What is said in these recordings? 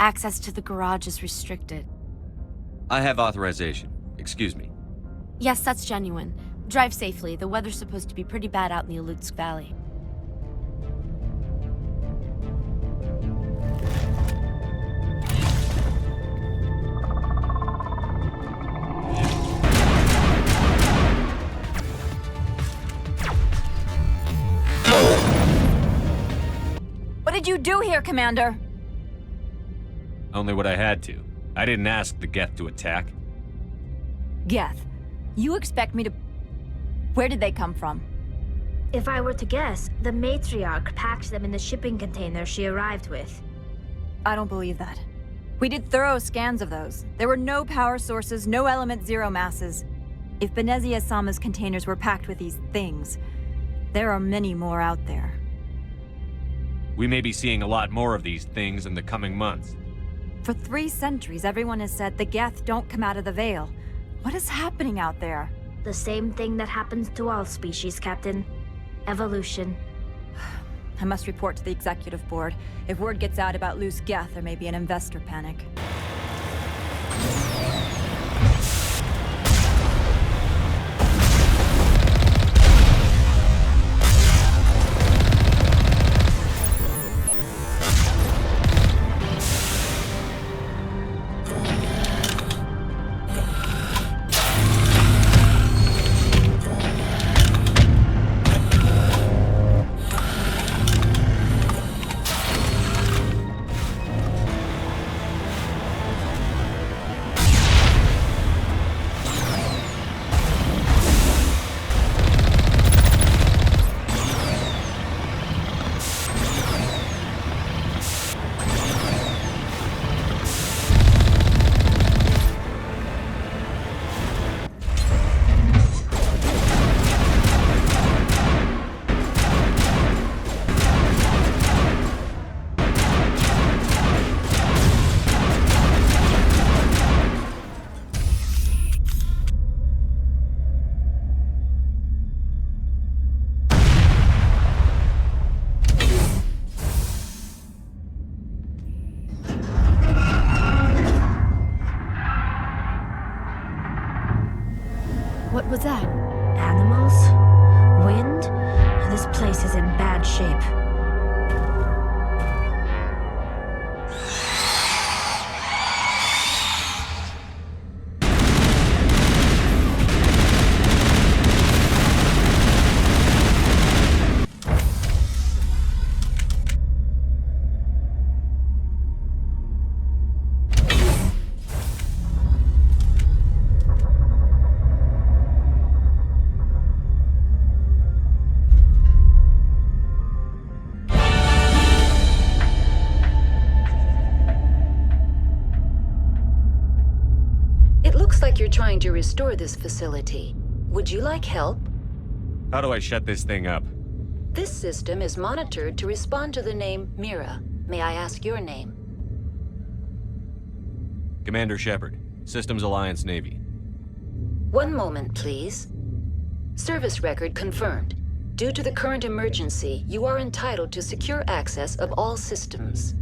access to the garage is restricted. I have authorization. Excuse me. Yes, that's genuine. Drive safely. The weather's supposed to be pretty bad out in the Alutsk Valley. What did you do here, Commander? Only what I had to. I didn't ask the Geth to attack. Geth, you expect me to... Where did they come from? If I were to guess, the Matriarch packed them in the shipping container she arrived with. I don't believe that. We did thorough scans of those. There were no power sources, no element zero masses. If Benezia-sama's containers were packed with these things, there are many more out there. We may be seeing a lot more of these things in the coming months. For 3 centuries, everyone has said the Geth don't come out of the Veil. What is happening out there? The same thing that happens to all species, Captain. Evolution. I must report to the Executive Board. If word gets out about loose Geth, there may be an investor panic. What was that? Animals? Wind? This place is in bad shape. Like you're trying to restore this facility. Would you like help? How do I shut this thing up? This system is monitored to respond to the name Mira. May I ask your name? Commander Shepard, Systems Alliance Navy. One moment, please. Service record confirmed. Due to the current emergency, you are entitled to secure access of all systems.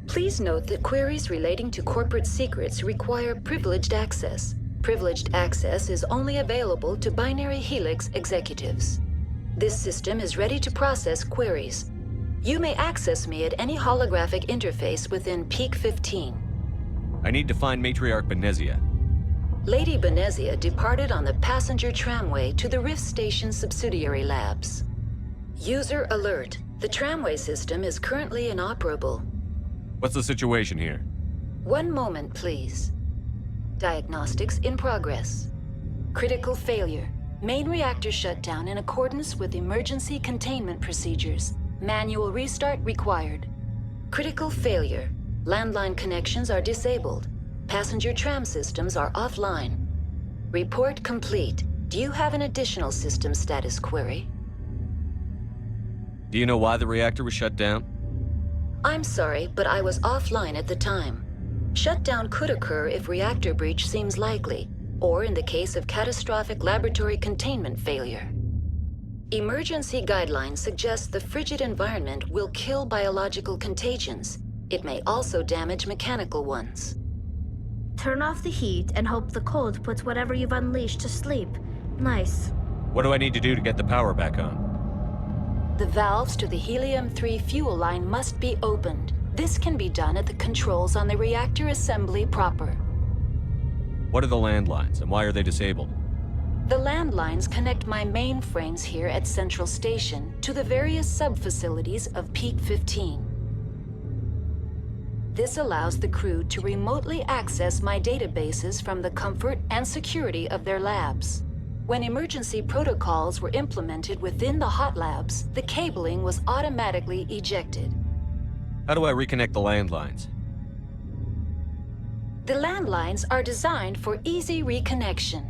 Please note that queries relating to corporate secrets require privileged access. Privileged access is only available to Binary Helix executives. This system is ready to process queries. You may access me at any holographic interface within Peak 15. I need to find Matriarch Benezia. Lady Benezia departed on the passenger tramway to the Rift Station subsidiary labs. User alert. The tramway system is currently inoperable. What's the situation here? One moment, please. Diagnostics in progress. Critical failure. Main reactor shut down in accordance with emergency containment procedures. Manual restart required. Critical failure. Landline connections are disabled. Passenger tram systems are offline. Report complete. Do you have an additional system status query? Do you know why the reactor was shut down? I'm sorry, but I was offline at the time. Shutdown could occur if reactor breach seems likely, or in the case of catastrophic laboratory containment failure. Emergency guidelines suggest the frigid environment will kill biological contagions. It may also damage mechanical ones. Turn off the heat and hope the cold puts whatever you've unleashed to sleep. Nice. What do I need to do to get the power back on? The valves to the helium-3 fuel line must be opened. This can be done at the controls on the reactor assembly proper. What are the landlines, and why are they disabled? The landlines connect my mainframes here at Central Station to the various sub-facilities of Peak 15. This allows the crew to remotely access my databases from the comfort and security of their labs. When emergency protocols were implemented within the hot labs, the cabling was automatically ejected. How do I reconnect the landlines? The landlines are designed for easy reconnection.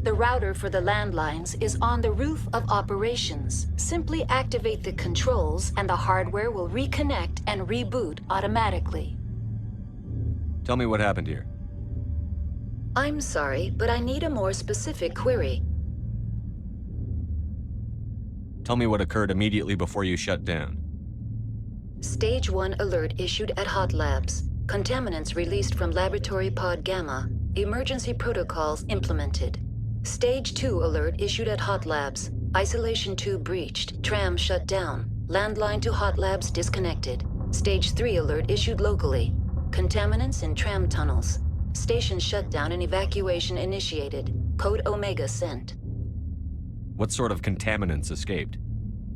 The router for the landlines is on the roof of operations. Simply activate the controls and the hardware will reconnect and reboot automatically. Tell me what happened here. I'm sorry, but I need a more specific query. Tell me what occurred immediately before you shut down. Stage 1 alert issued at Hot Labs. Contaminants released from Laboratory Pod Gamma. Emergency protocols implemented. Stage 2 alert issued at Hot Labs. Isolation tube breached. Tram shut down. Landline to Hot Labs disconnected. Stage 3 alert issued locally. Contaminants in tram tunnels. Station shutdown and evacuation initiated. Code Omega sent. What sort of contaminants escaped?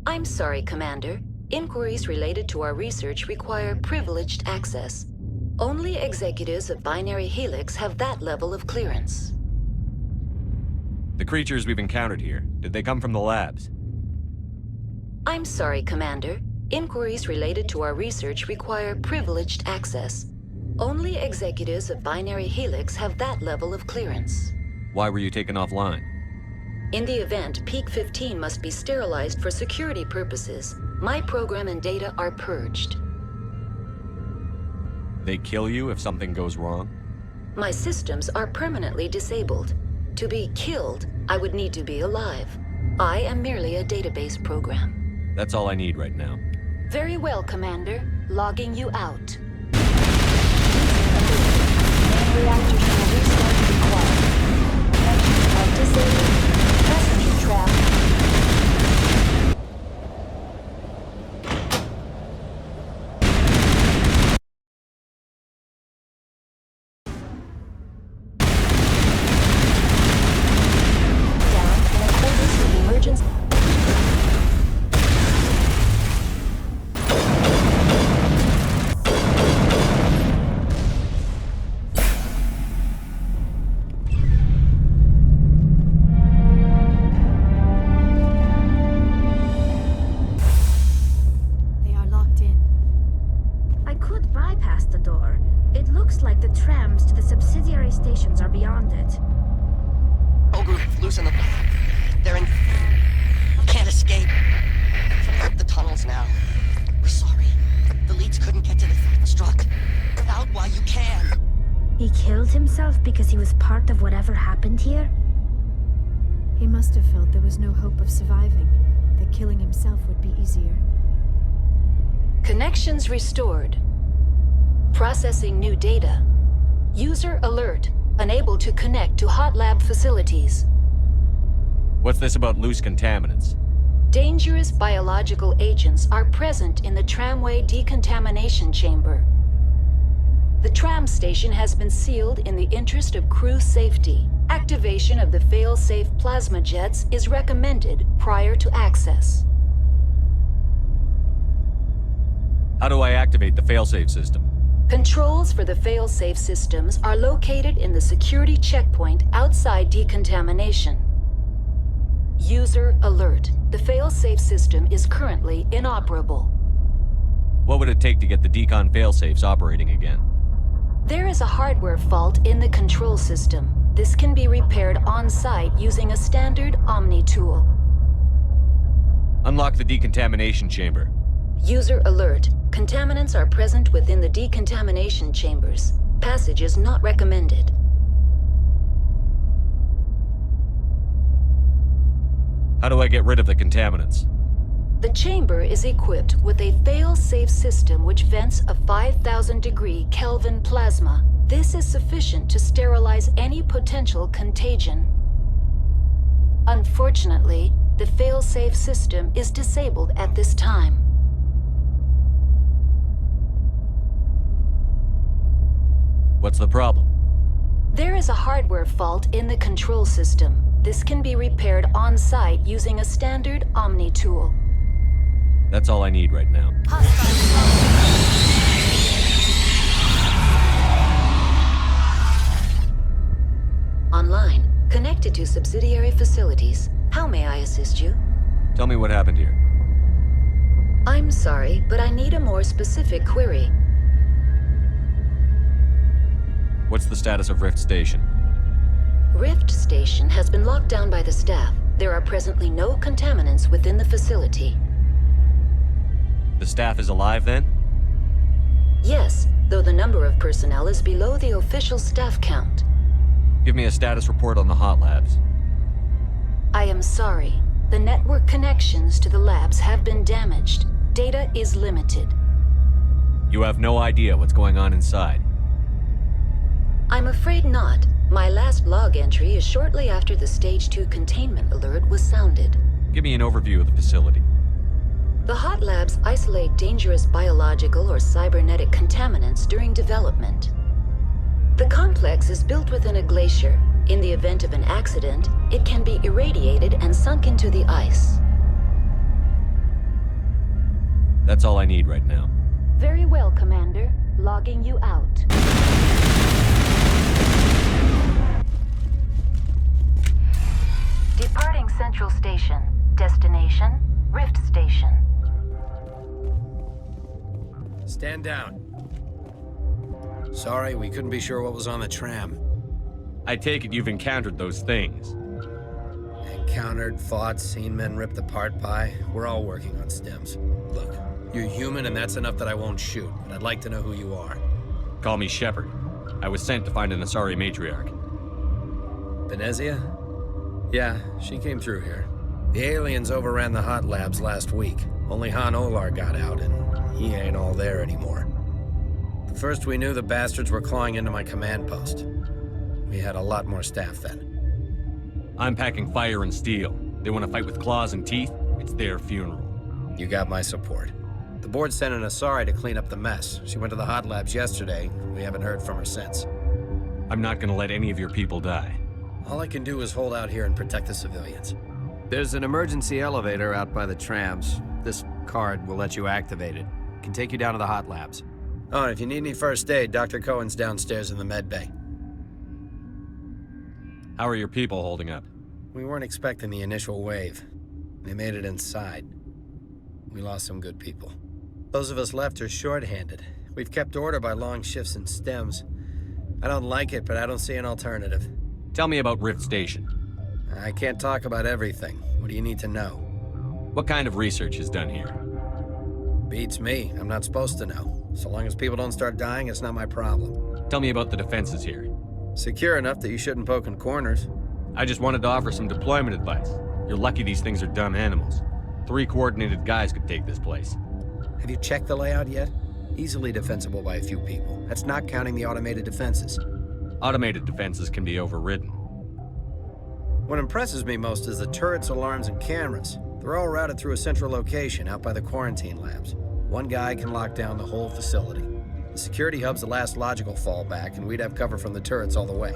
I'm sorry, Commander. Inquiries related to our research require privileged access. Only executives of Binary Helix have that level of clearance. The creatures we've encountered here, did they come from the labs? I'm sorry, Commander. Inquiries related to our research require privileged access. Only executives of Binary Helix have that level of clearance. Why were you taken offline? In the event, Peak 15 must be sterilized for security purposes. My program and data are purged. They kill you if something goes wrong? My systems are permanently disabled. To be killed, I would need to be alive. I am merely a database program. That's all I need right now. Very well, Commander. Logging you out. Main reactor shall restart required. Engines are disabled. Passenger trap. Stations are beyond it. Whole group loose in the... They're in... Can't escape. Out the tunnels now. We're sorry. The leads couldn't get to the struct. Out while you can. He killed himself because he was part of whatever happened here? He must have felt there was no hope of surviving, that killing himself would be easier. Connections restored. Processing new data. User alert. Unable to connect to hot lab facilities. What's this about loose contaminants? Dangerous biological agents are present in the tramway decontamination chamber. The tram station has been sealed in the interest of crew safety. Activation of the fail-safe plasma jets is recommended prior to access. How do I activate the failsafe system? Controls for the fail-safe systems are located in the security checkpoint outside decontamination. User alert. The fail-safe system is currently inoperable. What would it take to get the decon failsafes operating again? There is a hardware fault in the control system. This can be repaired on-site using a standard Omni tool. Unlock the decontamination chamber. User alert. Contaminants are present within the decontamination chambers. Passage is not recommended. How do I get rid of the contaminants? The chamber is equipped with a fail-safe system which vents a 5,000-degree Kelvin plasma. This is sufficient to sterilize any potential contagion. Unfortunately, the fail-safe system is disabled at this time. What's the problem? There is a hardware fault in the control system. This can be repaired on-site using a standard Omni tool. That's all I need right now. Online, connected to subsidiary facilities. How may I assist you? Tell me what happened here. I'm sorry, but I need a more specific query. What's the status of Rift Station? Rift Station has been locked down by the staff. There are presently no contaminants within the facility. The staff is alive then? Yes, though the number of personnel is below the official staff count. Give me a status report on the hot labs. I am sorry. The network connections to the labs have been damaged. Data is limited. You have no idea what's going on inside. I'm afraid not. My last log entry is shortly after the Stage 2 containment alert was sounded. Give me an overview of the facility. The hot labs isolate dangerous biological or cybernetic contaminants during development. The complex is built within a glacier. In the event of an accident, it can be irradiated and sunk into the ice. That's all I need right now. Very well, Commander. Logging you out. Departing Central Station. Destination, Rift Station. Stand down. Sorry, we couldn't be sure what was on the tram. I take it you've encountered those things. Encountered, fought, seen men ripped apart by. We're all working on stems. Look, you're human and that's enough that I won't shoot, but I'd like to know who you are. Call me Shepard. I was sent to find an Asari matriarch. Benezia? Yeah, she came through here. The aliens overran the hot labs last week. Only Han Olar got out, and he ain't all there anymore. The first we knew, the bastards were clawing into my command post. We had a lot more staff then. I'm packing fire and steel. They want to fight with claws and teeth? It's their funeral. You got my support. The board sent an Asari to clean up the mess. She went to the hot labs yesterday. We haven't heard from her since. I'm not gonna let any of your people die. All I can do is hold out here and protect the civilians. There's an emergency elevator out by the trams. This card will let you activate it. Can take you down to the hot labs. Oh, and if you need any first aid, Dr. Cohen's downstairs in the med bay. How are your people holding up? We weren't expecting the initial wave. They made it inside. We lost some good people. Those of us left are short-handed. We've kept order by long shifts and stems. I don't like it, but I don't see an alternative. Tell me about Rift Station. I can't talk about everything. What do you need to know? What kind of research is done here? Beats me. I'm not supposed to know. So long as people don't start dying, it's not my problem. Tell me about the defenses here. Secure enough that you shouldn't poke in corners. I just wanted to offer some deployment advice. You're lucky these things are dumb animals. 3 coordinated guys could take this place. Have you checked the layout yet? Easily defensible by a few people. That's not counting the automated defenses. Automated defenses can be overridden. What impresses me most is the turrets, alarms, and cameras. They're all routed through a central location out by the quarantine labs. One guy can lock down the whole facility. The security hub's the last logical fallback, and we'd have cover from the turrets all the way.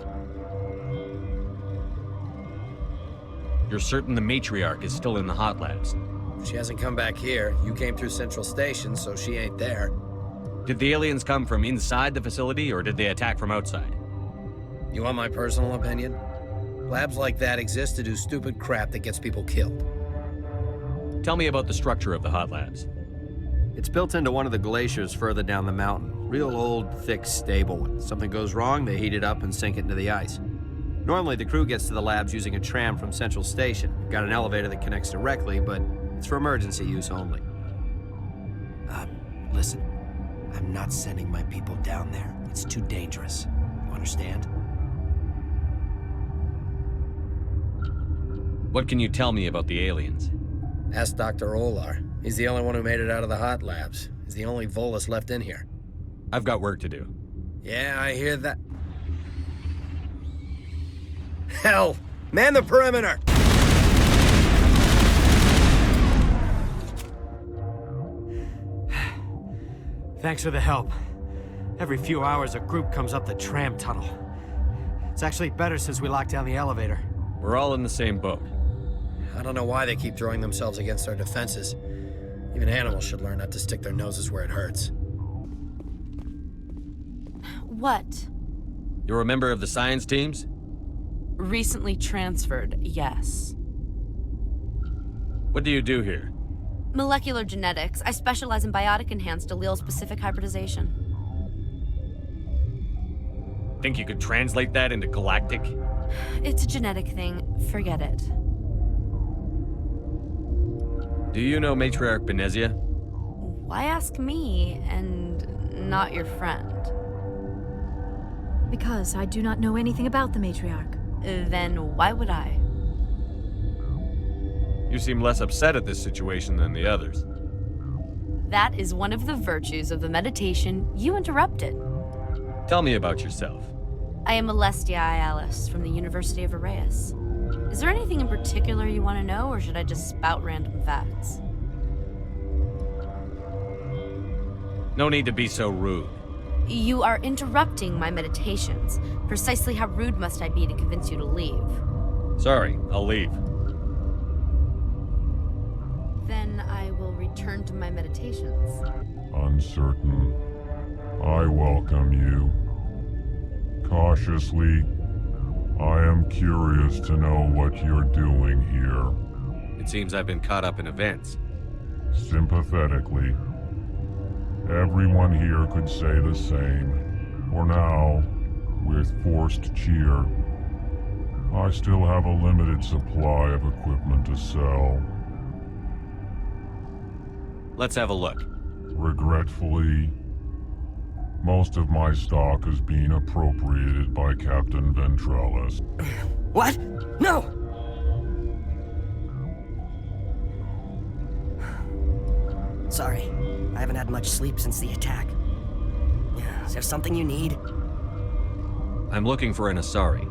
You're certain the Matriarch is still in the hot labs? She hasn't come back here. You came through Central Station, so she ain't there. Did the aliens come from inside the facility, or did they attack from outside? You want my personal opinion? Labs like that exist to do stupid crap that gets people killed. Tell me about the structure of the hot labs. It's built into one of the glaciers further down the mountain. Real old, thick, stable one. Something goes wrong, they heat it up and sink it into the ice. Normally, the crew gets to the labs using a tram from Central Station. We've got an elevator that connects directly, but it's for emergency use only. Listen, I'm not sending my people down there. It's too dangerous. You understand? What can you tell me about the aliens? Ask Dr. Olar. He's the only one who made it out of the hot labs. He's the only Volus left in here. I've got work to do. Yeah, I hear that. Hell! Man the perimeter! Thanks for the help. Every few hours, a group comes up the tram tunnel. It's actually better since we locked down the elevator. We're all in the same boat. I don't know why they keep throwing themselves against our defenses. Even animals should learn not to stick their noses where it hurts. What? You're a member of the science teams? Recently transferred, yes. What do you do here? Molecular genetics. I specialize in biotic-enhanced allele-specific hybridization. Think you could translate that into galactic? It's a genetic thing. Forget it. Do you know Matriarch Benezia? Why ask me and not your friend? Because I do not know anything about the Matriarch. Then why would I? You seem less upset at this situation than the others. That is one of the virtues of the meditation you interrupted. Tell me about yourself. I am Alestia Ialis from the University of Arraeus. Is there anything in particular you want to know, or should I just spout random facts? No need to be so rude. You are interrupting my meditations. Precisely how rude must I be to convince you to leave? Sorry, I'll leave. Then I will return to my meditations. Uncertain. I welcome you. Cautiously, I am curious to know what you're doing here. It seems I've been caught up in events. Sympathetically. Everyone here could say the same. For now, with forced cheer, I still have a limited supply of equipment to sell. Let's have a look. Regretfully, most of my stock is being appropriated by Captain Ventralis. What? No! Sorry, I haven't had much sleep since the attack. Is there something you need? I'm looking for an Asari.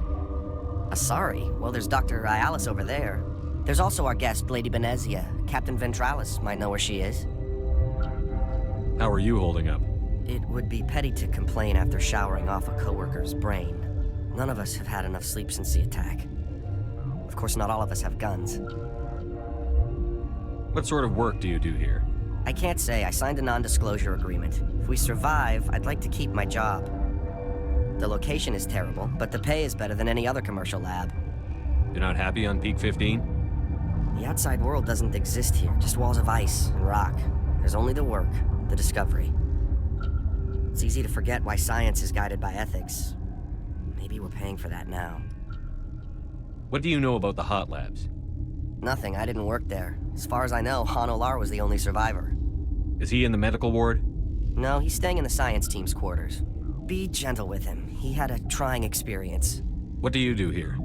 Sorry. Well, there's Dr. Ialis over there. There's also our guest, Lady Benezia. Captain Ventralis might know where she is. How are you holding up? It would be petty to complain after showering off a coworker's brain. None of us have had enough sleep since the attack. Of course, not all of us have guns. What sort of work do you do here? I can't say. I signed a non-disclosure agreement. If we survive, I'd like to keep my job. The location is terrible, but the pay is better than any other commercial lab. You're not happy on Peak 15? The outside world doesn't exist here, just walls of ice and rock. There's only the work, the discovery. It's easy to forget why science is guided by ethics. Maybe we're paying for that now. What do you know about the hot labs? Nothing, I didn't work there. As far as I know, Han Olar was the only survivor. Is he in the medical ward? No, he's staying in the science team's quarters. Be gentle with him. He had a trying experience. What do you do here?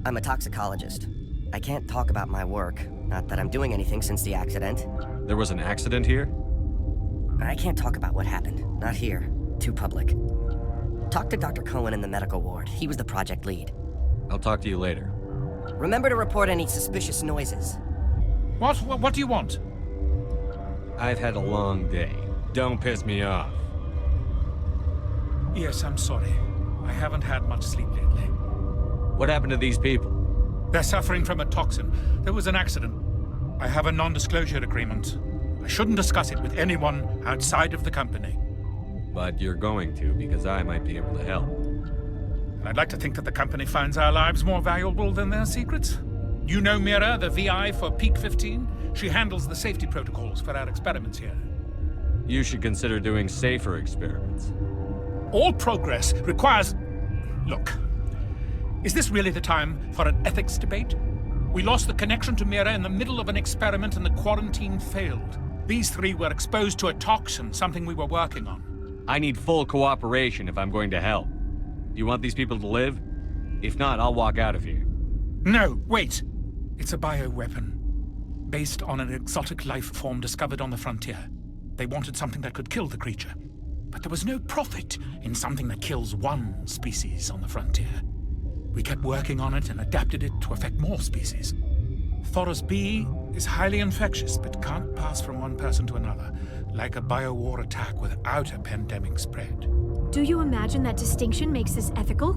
I'm a toxicologist. I can't talk about my work. Not that I'm doing anything since the accident. There was an accident here? I can't talk about what happened. Not here. Too public. Talk to Dr. Cohen in the medical ward. He was the project lead. I'll talk to you later. Remember to report any suspicious noises. What do you want? I've had a long day. Don't piss me off. Yes, I'm sorry. I haven't had much sleep lately. What happened to these people? They're suffering from a toxin. There was an accident. I have a non-disclosure agreement. I shouldn't discuss it with anyone outside of the company. But you're going to, because I might be able to help. And I'd like to think that the company finds our lives more valuable than their secrets. You know Mira, the VI for Peak 15? She handles the safety protocols for our experiments here. You should consider doing safer experiments. All progress requires... Look, is this really the time for an ethics debate? We lost the connection to Mira in the middle of an experiment and the quarantine failed. These three were exposed to a toxin, something we were working on. I need full cooperation if I'm going to help. Do you want these people to live? If not, I'll walk out of here. No, wait. It's a bioweapon. based on an exotic life form discovered on the frontier. They wanted something that could kill the creature. But there was no profit in something that kills one species on the frontier. We kept working on it and adapted it to affect more species. Thoros B is highly infectious, but can't pass from one person to another, like a biowar attack without a pandemic spread. Do you imagine that distinction makes this ethical?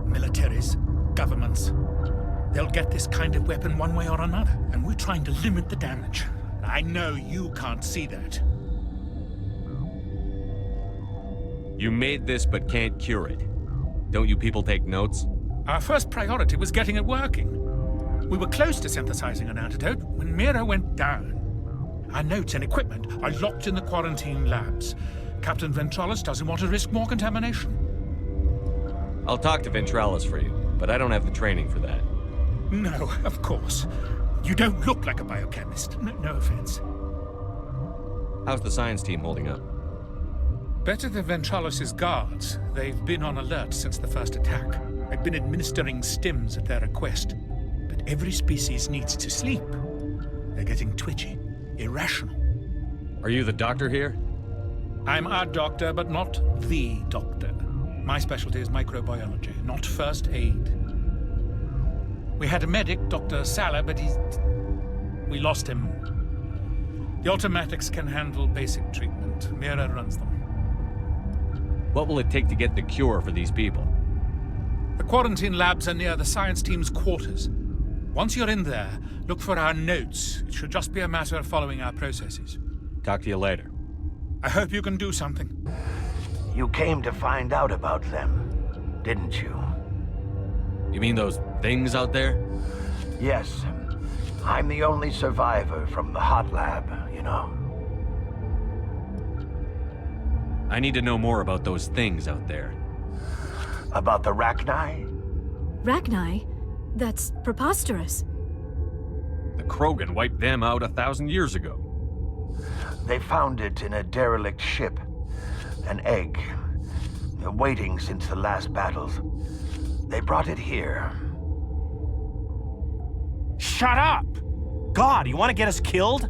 Militaries, governments, they'll get this kind of weapon one way or another, and we're trying to limit the damage. I know you can't see that. You made this but can't cure it. Don't you people take notes? Our first priority was getting it working. We were close to synthesizing an antidote when Mira went down. Our notes and equipment are locked in the quarantine labs. Captain Ventralis doesn't want to risk more contamination. I'll talk to Ventralis for you, but I don't have the training for that. No, of course. You don't look like a biochemist. No offense. How's the science team holding up? Better than Ventralis' guards. They've been on alert since the first attack. I've been administering stims at their request. But every species needs to sleep. They're getting twitchy, irrational. Are you the doctor here? I'm our doctor, but not the doctor. My specialty is microbiology, not first aid. We had a medic, Dr. Salah, but we lost him. The automatics can handle basic treatment. Mira runs them. What will it take to get the cure for these people? The quarantine labs are near the science team's quarters. Once you're in there, look for our notes. It should just be a matter of following our processes. Talk to you later. I hope you can do something. You came to find out about them, didn't you? You mean those things out there? Yes. I'm the only survivor from the hot lab, you know. I need to know more about those things out there. About the Rachni? Rachni? That's preposterous. The Krogan wiped them out 1,000 years ago. They found it in a derelict ship. An egg. Waiting since the last battles. They brought it here. Shut up! God, you want to get us killed?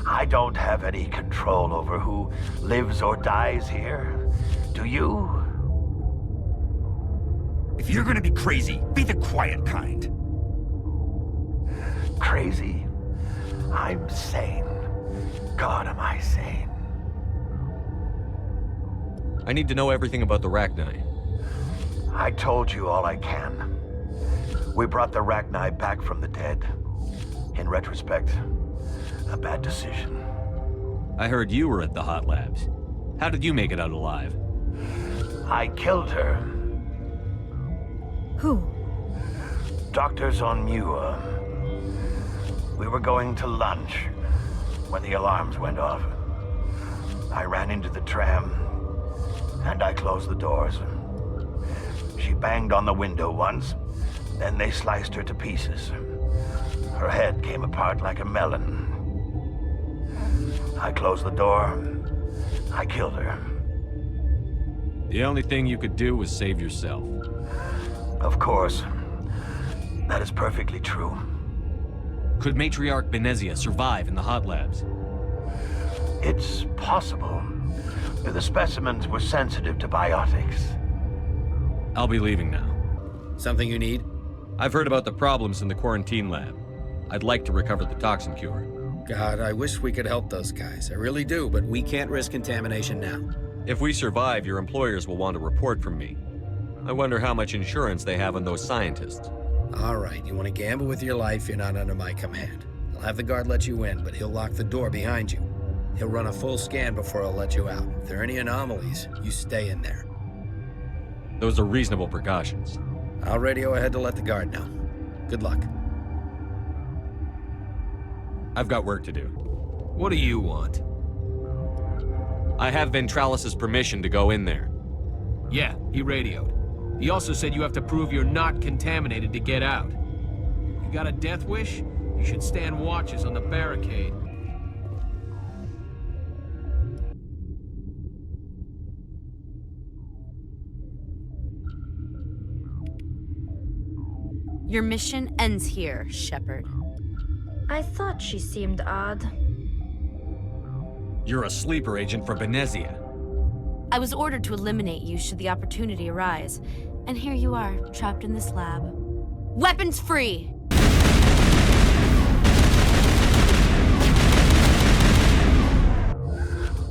I don't have any control over who lives or dies here. Do you? If you're gonna be crazy, be the quiet kind. Crazy? I'm sane. God, am I sane. I need to know everything about the Rachni. I told you all I can. We brought the Rachni back from the dead. In retrospect, a bad decision. I heard you were at the hot labs. How did you make it out alive? I killed her. Who? Doctors on Muir. We were going to lunch when the alarms went off. I ran into the tram, and I closed the doors. She banged on the window once, then they sliced her to pieces. Her head came apart like a melon. I closed the door. I killed her. The only thing you could do was save yourself. Of course. That is perfectly true. Could Matriarch Benezia survive in the hot labs? It's possible. The specimens were sensitive to biotics. I'll be leaving now. Something you need? I've heard about the problems in the quarantine lab. I'd like to recover the toxin cure. God, I wish we could help those guys. I really do, but we can't risk contamination now. If we survive, your employers will want a report from me. I wonder how much insurance they have on those scientists. All right, you want to gamble with your life, you're not under my command. I'll have the guard let you in, but he'll lock the door behind you. He'll run a full scan before he'll let you out. If there are any anomalies, you stay in there. Those are reasonable precautions. I'll radio ahead to let the guard know. Good luck. I've got work to do. What do you want? I have Ventralis' permission to go in there. Yeah, he radioed. He also said you have to prove you're not contaminated to get out. You got a death wish? You should stand watches on the barricade. Your mission ends here, Shepard. I thought she seemed odd. You're a sleeper agent for Benezia. I was ordered to eliminate you should the opportunity arise. And here you are, trapped in this lab. Weapons free!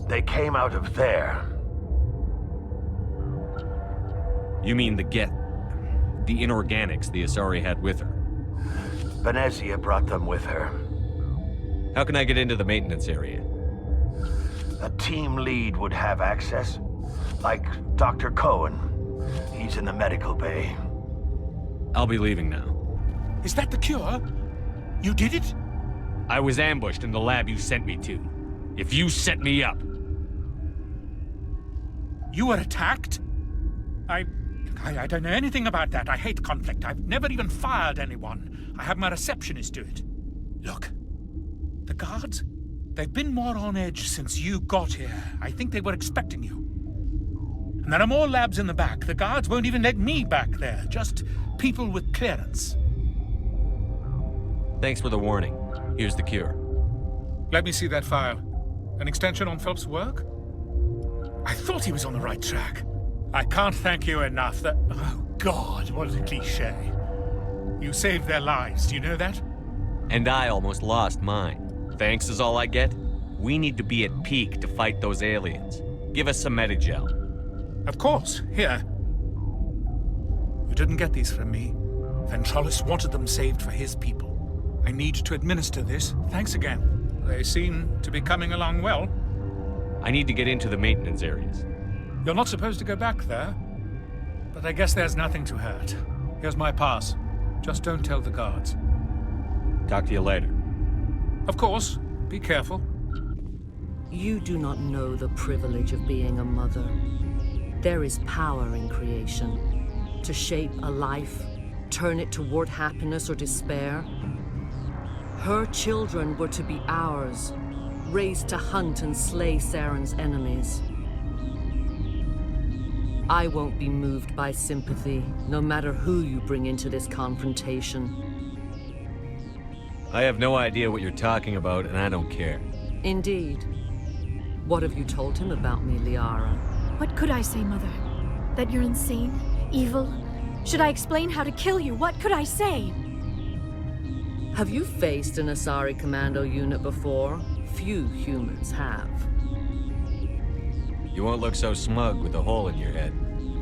They came out of there. You mean the inorganics the Asari had with her? Benezia brought them with her. How can I get into the maintenance area? A team lead would have access. Like Dr. Cohen. He's in the medical bay. I'll be leaving now. Is that the cure? You did it? I was ambushed in the lab you sent me to. If you set me up... You were attacked? I don't know anything about that. I hate conflict. I've never even fired anyone. I have my receptionist do it. Look, the guards, they've been more on edge since you got here. I think they were expecting you. And there are more labs in the back. The guards won't even let me back there. Just people with clearance. Thanks for the warning. Here's the cure. Let me see that file. An extension on Phelps' work? I thought he was on the right track. I can't thank you enough that... Oh, God, what a cliché. You saved their lives, do you know that? And I almost lost mine. Thanks is all I get? We need to be at peak to fight those aliens. Give us some Medigel. Of course. Here. You didn't get these from me. Ventrollis wanted them saved for his people. I need to administer this. Thanks again. They seem to be coming along well. I need to get into the maintenance areas. You're not supposed to go back there. But I guess there's nothing to hurt. Here's my pass. Just don't tell the guards. Talk to you later. Of course. Be careful. You do not know the privilege of being a mother. There is power in creation. To shape a life, turn it toward happiness or despair. Her children were to be ours, raised to hunt and slay Saren's enemies. I won't be moved by sympathy, no matter who you bring into this confrontation. I have no idea what you're talking about, and I don't care. Indeed. What have you told him about me, Liara? What could I say, Mother? That you're insane? Evil? Should I explain how to kill you? What could I say? Have you faced an Asari commando unit before? Few humans have. You won't look so smug with a hole in your head.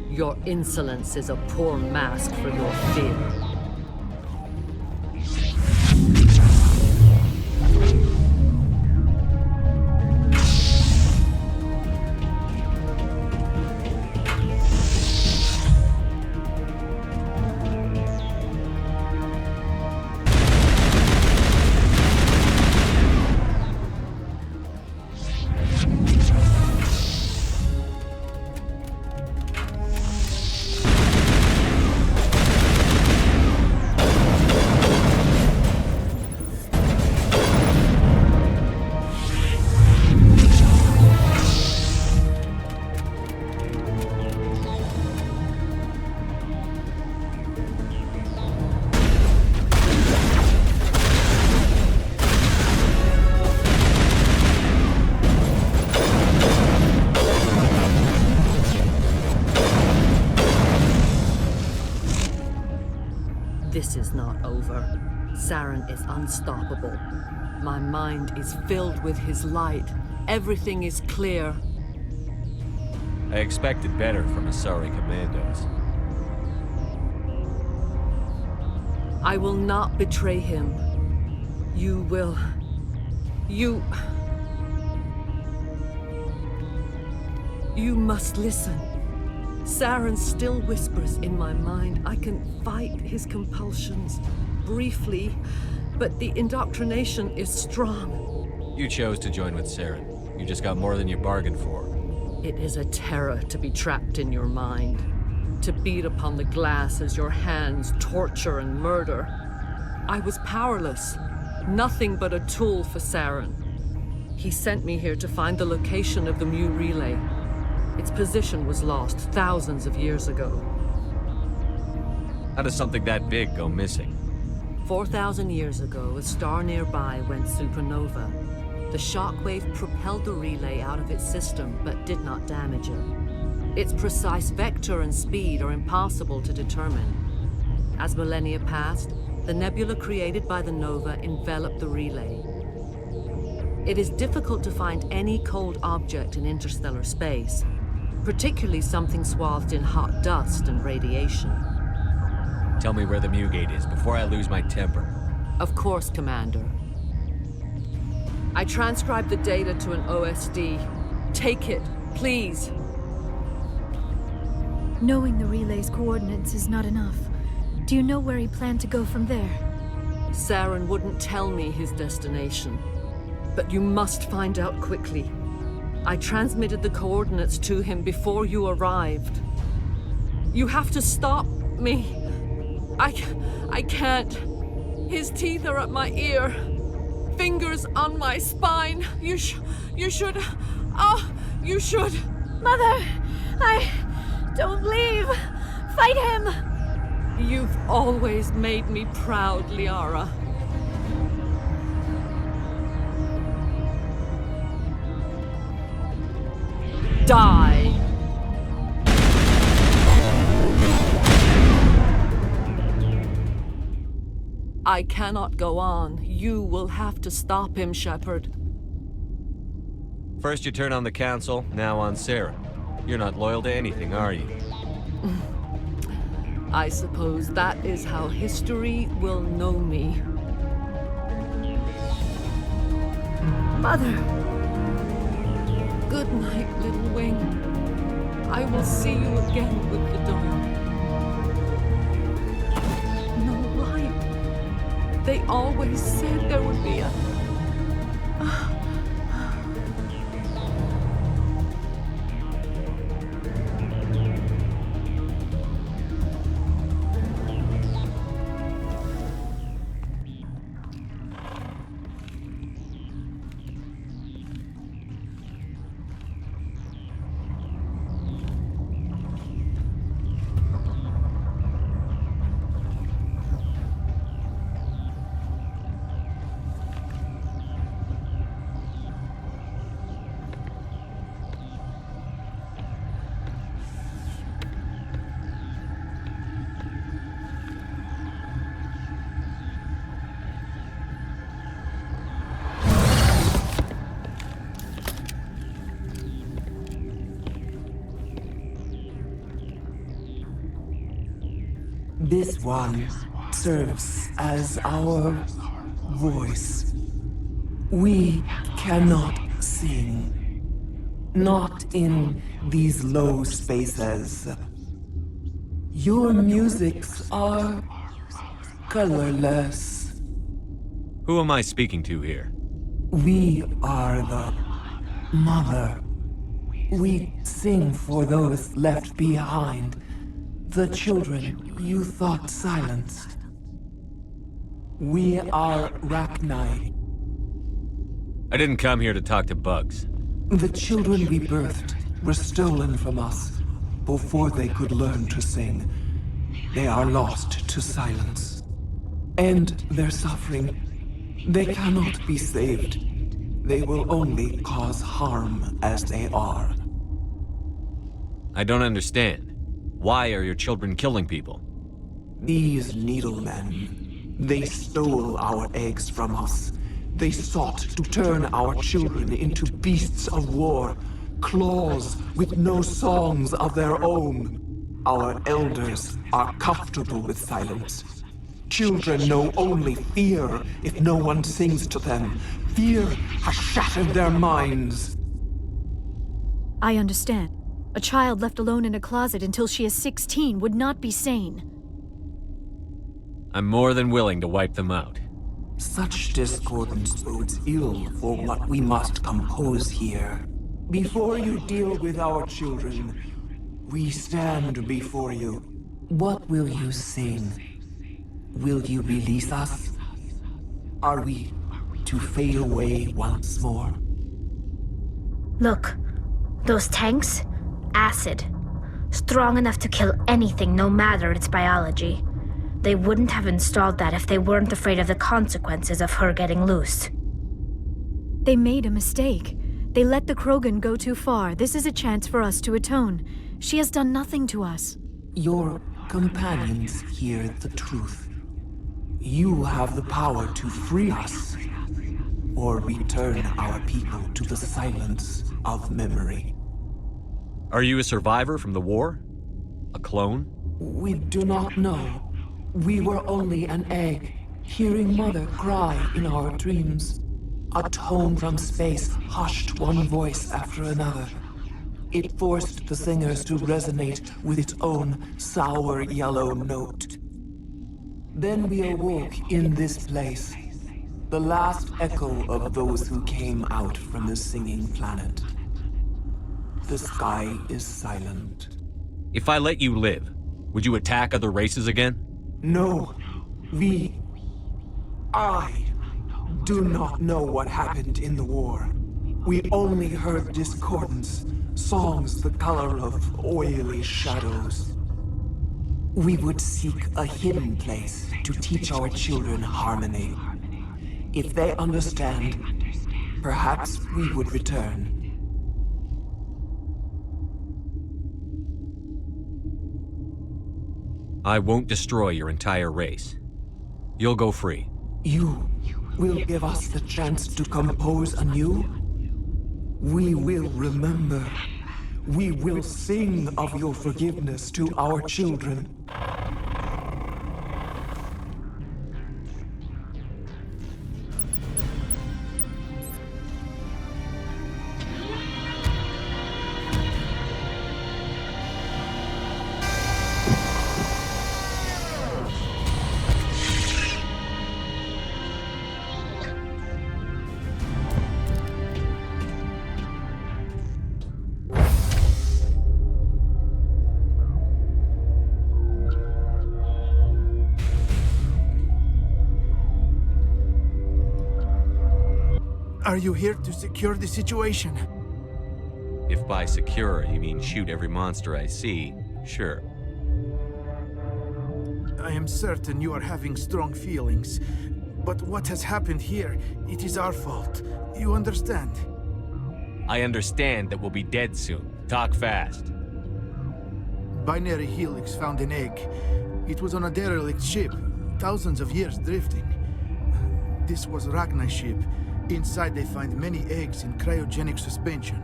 Your insolence is a poor mask for your fear. This is not over. Saren is unstoppable. My mind is filled with his light. Everything is clear. I expected better from Asari commandos. I will not betray him. You will... You must listen. Saren still whispers in my mind. I can fight his compulsions, briefly, but the indoctrination is strong. You chose to join with Saren. You just got more than you bargained for. It is a terror to be trapped in your mind, to beat upon the glass as your hands torture and murder. I was powerless, nothing but a tool for Saren. He sent me here to find the location of the Mu relay. Its position was lost thousands of years ago. How does something that big go missing? 4,000 years ago, a star nearby went supernova. The shockwave propelled the relay out of its system, but did not damage it. Its precise vector and speed are impossible to determine. As millennia passed, the nebula created by the nova enveloped the relay. It is difficult to find any cold object in interstellar space, particularly something swathed in hot dust and radiation. Tell me where the Mugate is before I lose my temper. Of course, Commander. I transcribed the data to an OSD. Take it, please. Knowing the relay's coordinates is not enough. Do you know where he planned to go from there? Saren wouldn't tell me his destination. But you must find out quickly. I transmitted the coordinates to him before you arrived. You have to stop me. I can't. His teeth are at my ear. Fingers on my spine. You should. You should. Mother! Don't leave! Fight him! You've always made me proud, Liara. Die! I cannot go on. You will have to stop him, Shepard. First you turn on the Council, now on Sarah. You're not loyal to anything, are you? I suppose that is how history will know me. Mother! Good night, little wing. I will see you again with the dawn. No light. They always said there would be a... This one serves as our voice. We cannot sing. Not in these low spaces. Your musics are colorless. Who am I speaking to here? We are the mother. We sing for those left behind. The children you thought silenced. We are Rachni. I didn't come here to talk to bugs. The children we birthed were stolen from us before they could learn to sing. They are lost to silence. And their suffering, they cannot be saved. They will only cause harm as they are. I don't understand. Why are your children killing people? These needlemen, they stole our eggs from us. They sought to turn our children into beasts of war, claws with no songs of their own. Our elders are comfortable with silence. Children know only fear if no one sings to them. Fear has shattered their minds. I understand. A child left alone in a closet until she is 16 would not be sane. I'm more than willing to wipe them out. Such discordance bodes ill for what we must compose here. Before you deal with our children, we stand before you. What will you sing? Will you release us? Are we to fade away once more? Look, those tanks? Acid. Strong enough to kill anything, no matter its biology. They wouldn't have installed that if they weren't afraid of the consequences of her getting loose. They made a mistake. They let the Krogan go too far. This is a chance for us to atone. She has done nothing to us. Your companions hear the truth. You have the power to free us, or return our people to the silence of memory. Are you a survivor from the war? A clone? We do not know. We were only an egg, hearing Mother cry in our dreams. A tone from space hushed one voice after another. It forced the singers to resonate with its own sour yellow note. Then we awoke in this place, the last echo of those who came out from the singing planet. The sky is silent. If I let you live, would you attack other races again? No, I do not know what happened in the war. We only heard discordance, songs the color of oily shadows. We would seek a hidden place to teach our children harmony. If they understand, perhaps we would return. I won't destroy your entire race. You'll go free. You will give us the chance to compose anew? We will remember. We will sing of your forgiveness to our children. Are you here to secure the situation? If by secure you mean shoot every monster I see, sure. I am certain you are having strong feelings. But what has happened here, it is our fault. You understand? I understand that we'll be dead soon. Talk fast. Binary Helix found an egg. It was on a derelict ship, thousands of years drifting. This was Rachni's ship. Inside they find many eggs in cryogenic suspension.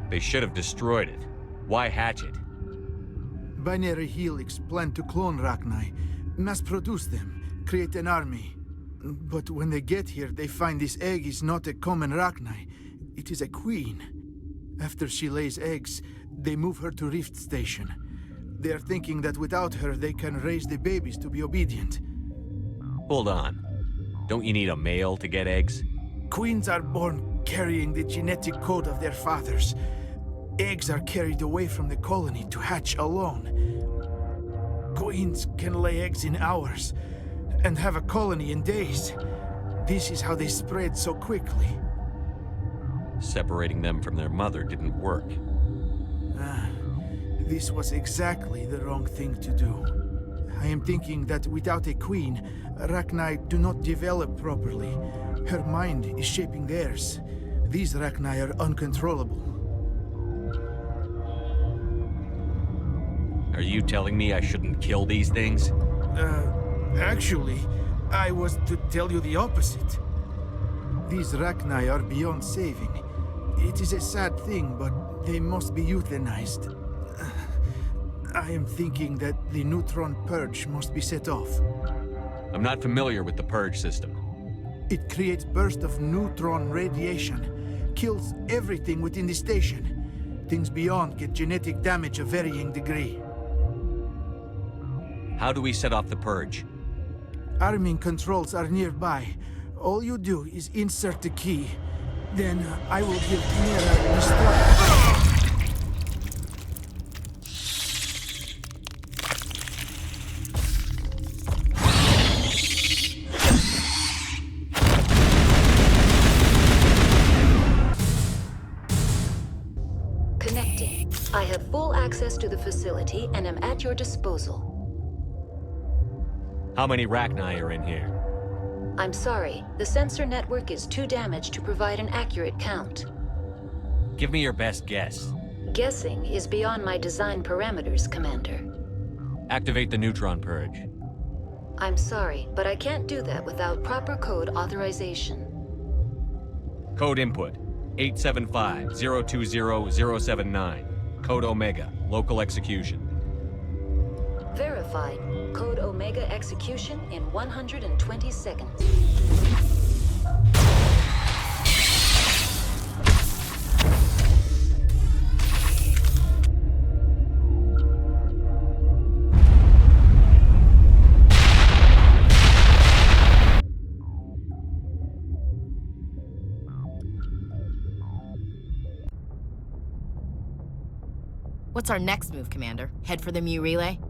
They should have destroyed it. Why hatch it? Binary Helix planned to clone Rachni, mass-produce them, create an army. But when they get here, they find this egg is not a common Rachni. It is a queen. After she lays eggs, they move her to Rift Station. They are thinking that without her, they can raise the babies to be obedient. Hold on. Don't you need a male to get eggs? Queens are born carrying the genetic code of their fathers. Eggs are carried away from the colony to hatch alone. Queens can lay eggs in hours and have a colony in days. This is how they spread so quickly. Separating them from their mother didn't work. This was exactly the wrong thing to do. I am thinking that without a queen, Rachni do not develop properly. Her mind is shaping theirs. These Rachni are uncontrollable. Are you telling me I shouldn't kill these things? Actually, I was to tell you the opposite. These Rachni are beyond saving. It is a sad thing, but they must be euthanized. I am thinking that the neutron purge must be set off. I'm not familiar with the purge system. It creates bursts of neutron radiation, kills everything within the station. Things beyond get genetic damage of varying degree. How do we set off the purge? Arming controls are nearby. All you do is insert the key. Then I will give Mira instructions. Connecting. I have full access to the facility and am at your disposal. How many Rachni are in here? I'm sorry, the sensor network is too damaged to provide an accurate count. Give me your best guess. Guessing is beyond my design parameters, Commander. Activate the neutron purge. I'm sorry, but I can't do that without proper code authorization. Code input, 875-020-079. Code Omega, local execution. Verified. Code Omega execution in 120 seconds. What's our next move, Commander? Head for the Mu relay?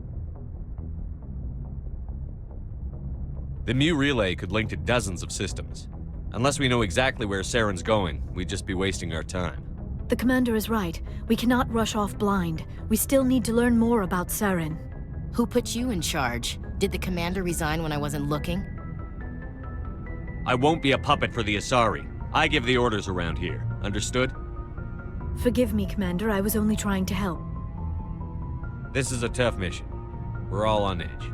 The Mu relay could link to dozens of systems. Unless we know exactly where Saren's going, we'd just be wasting our time. The Commander is right. We cannot rush off blind. We still need to learn more about Saren. Who put you in charge? Did the Commander resign when I wasn't looking? I won't be a puppet for the Asari. I give the orders around here. Understood? Forgive me, Commander. I was only trying to help. This is a tough mission. We're all on edge.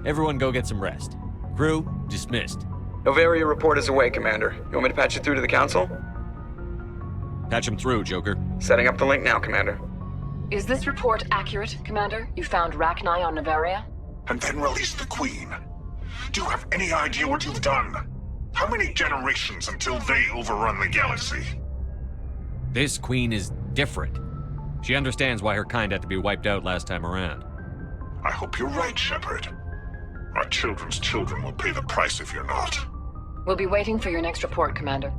Everyone go get some rest. Crew, dismissed. Novaria report is away, Commander. You want me to patch you through to the Council? Patch him through, Joker. Setting up the link now, Commander. Is this report accurate, Commander? You found Rachni on Novaria? And then released the Queen. Do you have any idea what you've done? How many generations until they overrun the galaxy? This Queen is different. She understands why her kind had to be wiped out last time around. I hope you're right, Shepard. Our children's children will pay the price if you're not. We'll be waiting for your next report, Commander.